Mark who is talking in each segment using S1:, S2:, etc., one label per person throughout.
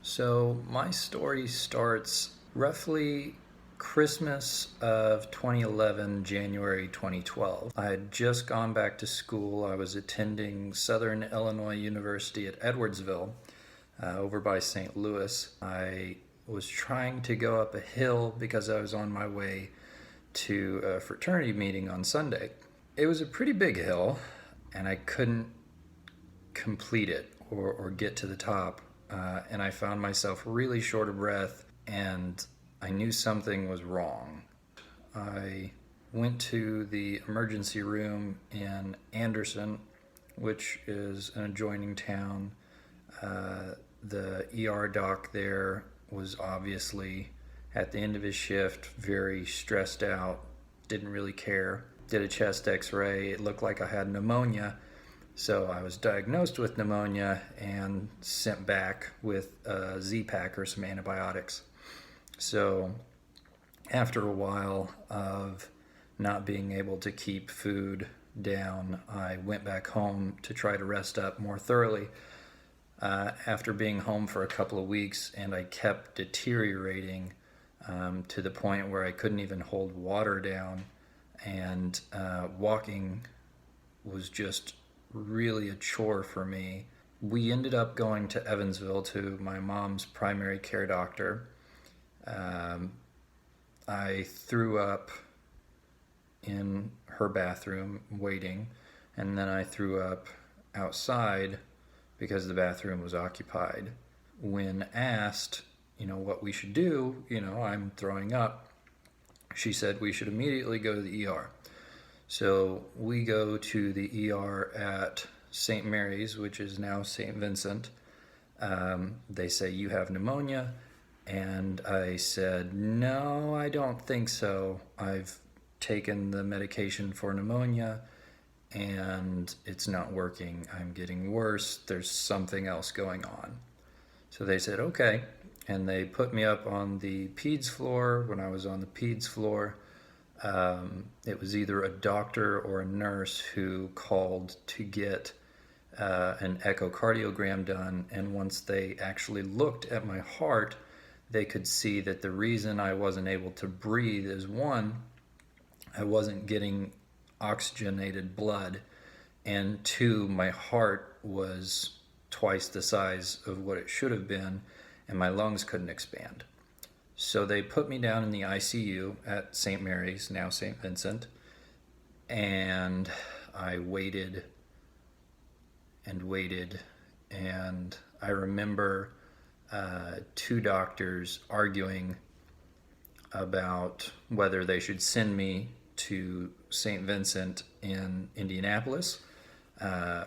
S1: So my story starts roughly Christmas of 2011, January 2012. I had just gone back to school. I was attending Southern Illinois University at Edwardsville, over by St. Louis. I was trying to go up a hill because I was on my way to a fraternity meeting on Sunday. It was a pretty big hill, and I couldn't complete it or get to the top. And I found myself really short of breath, and I knew something was wrong. I went to the emergency room in Anderson, which is an adjoining town. The ER doc there was obviously at the end of his shift, very stressed out, didn't really care. Did a chest x-ray. It looked like I had pneumonia. So I was diagnosed with pneumonia and sent back with a Z-Pak or some antibiotics. So after a while of not being able to keep food down, I went back home to try to rest up more thoroughly. After being home for a couple of weeks, and I kept deteriorating to the point where I couldn't even hold water down, and walking was just really a chore for me. We ended up going to Evansville to my mom's primary care doctor. I threw up in her bathroom waiting, and then I threw up outside because the bathroom was occupied. When asked, what we should do, I'm throwing up, she said we should immediately go to the ER. So we go to the ER at St. Mary's, which is now St. Vincent. They say, you have pneumonia. And I said, no, I don't think so. I've taken the medication for pneumonia and it's not working. I'm getting worse. There's something else going on. So they said, okay. And they put me up on the peds floor. When I was on the peds floor, it was either a doctor or a nurse who called to get an echocardiogram done, and once they actually looked at my heart, they could see that the reason I wasn't able to breathe is, one, I wasn't getting oxygenated blood, and two, my heart was twice the size of what it should have been, and my lungs couldn't expand. So they put me down in the ICU at St. Mary's, now St. Vincent, and I waited and waited, and I remember two doctors arguing about whether they should send me to St. Vincent in Indianapolis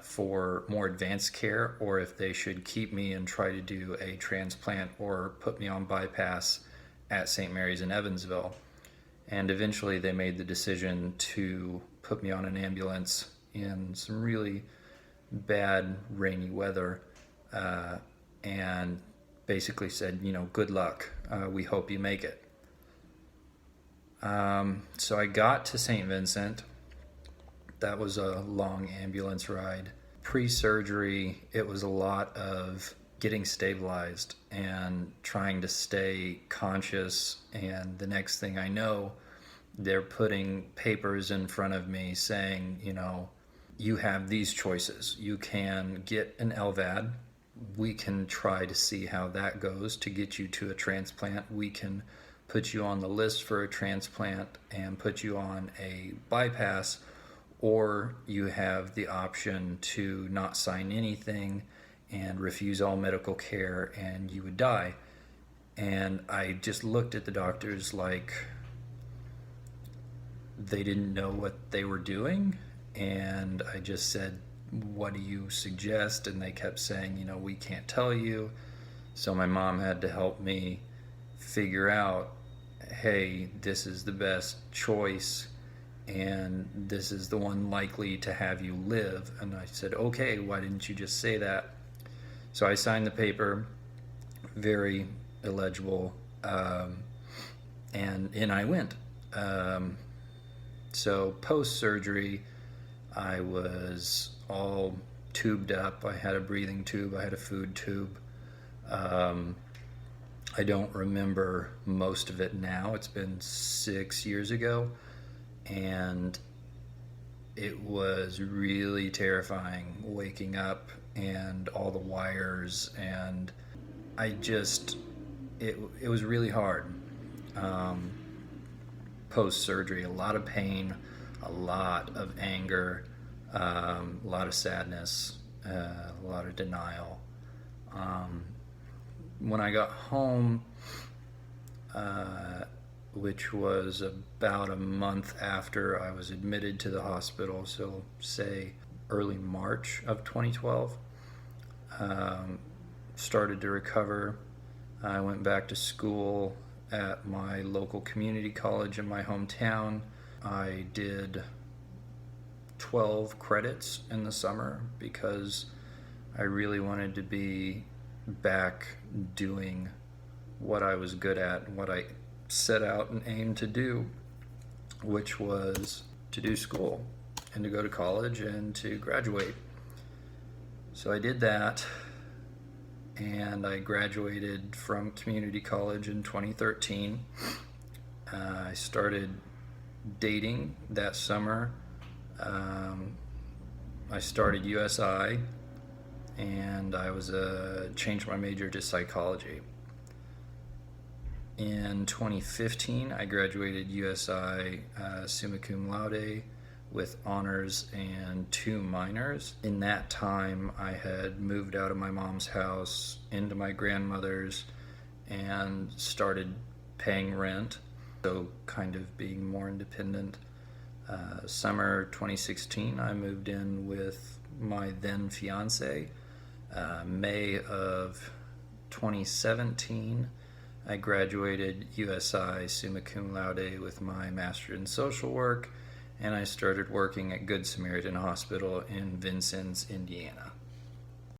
S1: for more advanced care, or if they should keep me and try to do a transplant or put me on bypass at St. Mary's in Evansville. And eventually they made the decision to put me on an ambulance in some really bad rainy weather, and basically said, good luck. We hope you make it. So I got to St. Vincent. That was a long ambulance ride. Pre-surgery, it was a lot of getting stabilized and trying to stay conscious, and the next thing I know, they're putting papers in front of me saying, you have these choices. You can get an LVAD. We can try to see how that goes to get you to a transplant. We can put you on the list for a transplant and put you on a bypass, or you have the option to not sign anything and refuse all medical care, and you would die. And I just looked at the doctors like they didn't know what they were doing, and I just said, what do you suggest? And they kept saying, we can't tell you. So my mom had to help me figure out, hey, this is the best choice, and this is the one likely to have you live. And I said, okay, why didn't you just say that? So I signed the paper, very illegible, and in I went. So post-surgery, I was all tubed up. I had a breathing tube, I had a food tube. I don't remember most of it now. It's been 6 years ago, and it was really terrifying waking up and all the wires, and it was really hard. Um, Post surgery, a lot of pain, a lot of anger, a lot of sadness, a lot of denial. Um, when I got home, which was about a month after I was admitted to the hospital, so say early March of 2012, started to recover. I went back to school at my local community college in my hometown. I did 12 credits in the summer because I really wanted to be back doing what I was good at, what I set out and aimed to do, which was to do school and to go to college and to graduate. So I did that, and I graduated from community college in 2013. I started dating that summer. I started USI, and I was changed my major to psychology. In 2015, I graduated USI summa cum laude with honors and 2 minors. In that time, I had moved out of my mom's house into my grandmother's and started paying rent, so kind of being more independent. Summer 2016, I moved in with my then fiance. May of 2017, I graduated USI summa cum laude with my master's in social work, and I started working at Good Samaritan Hospital in Vincennes, Indiana.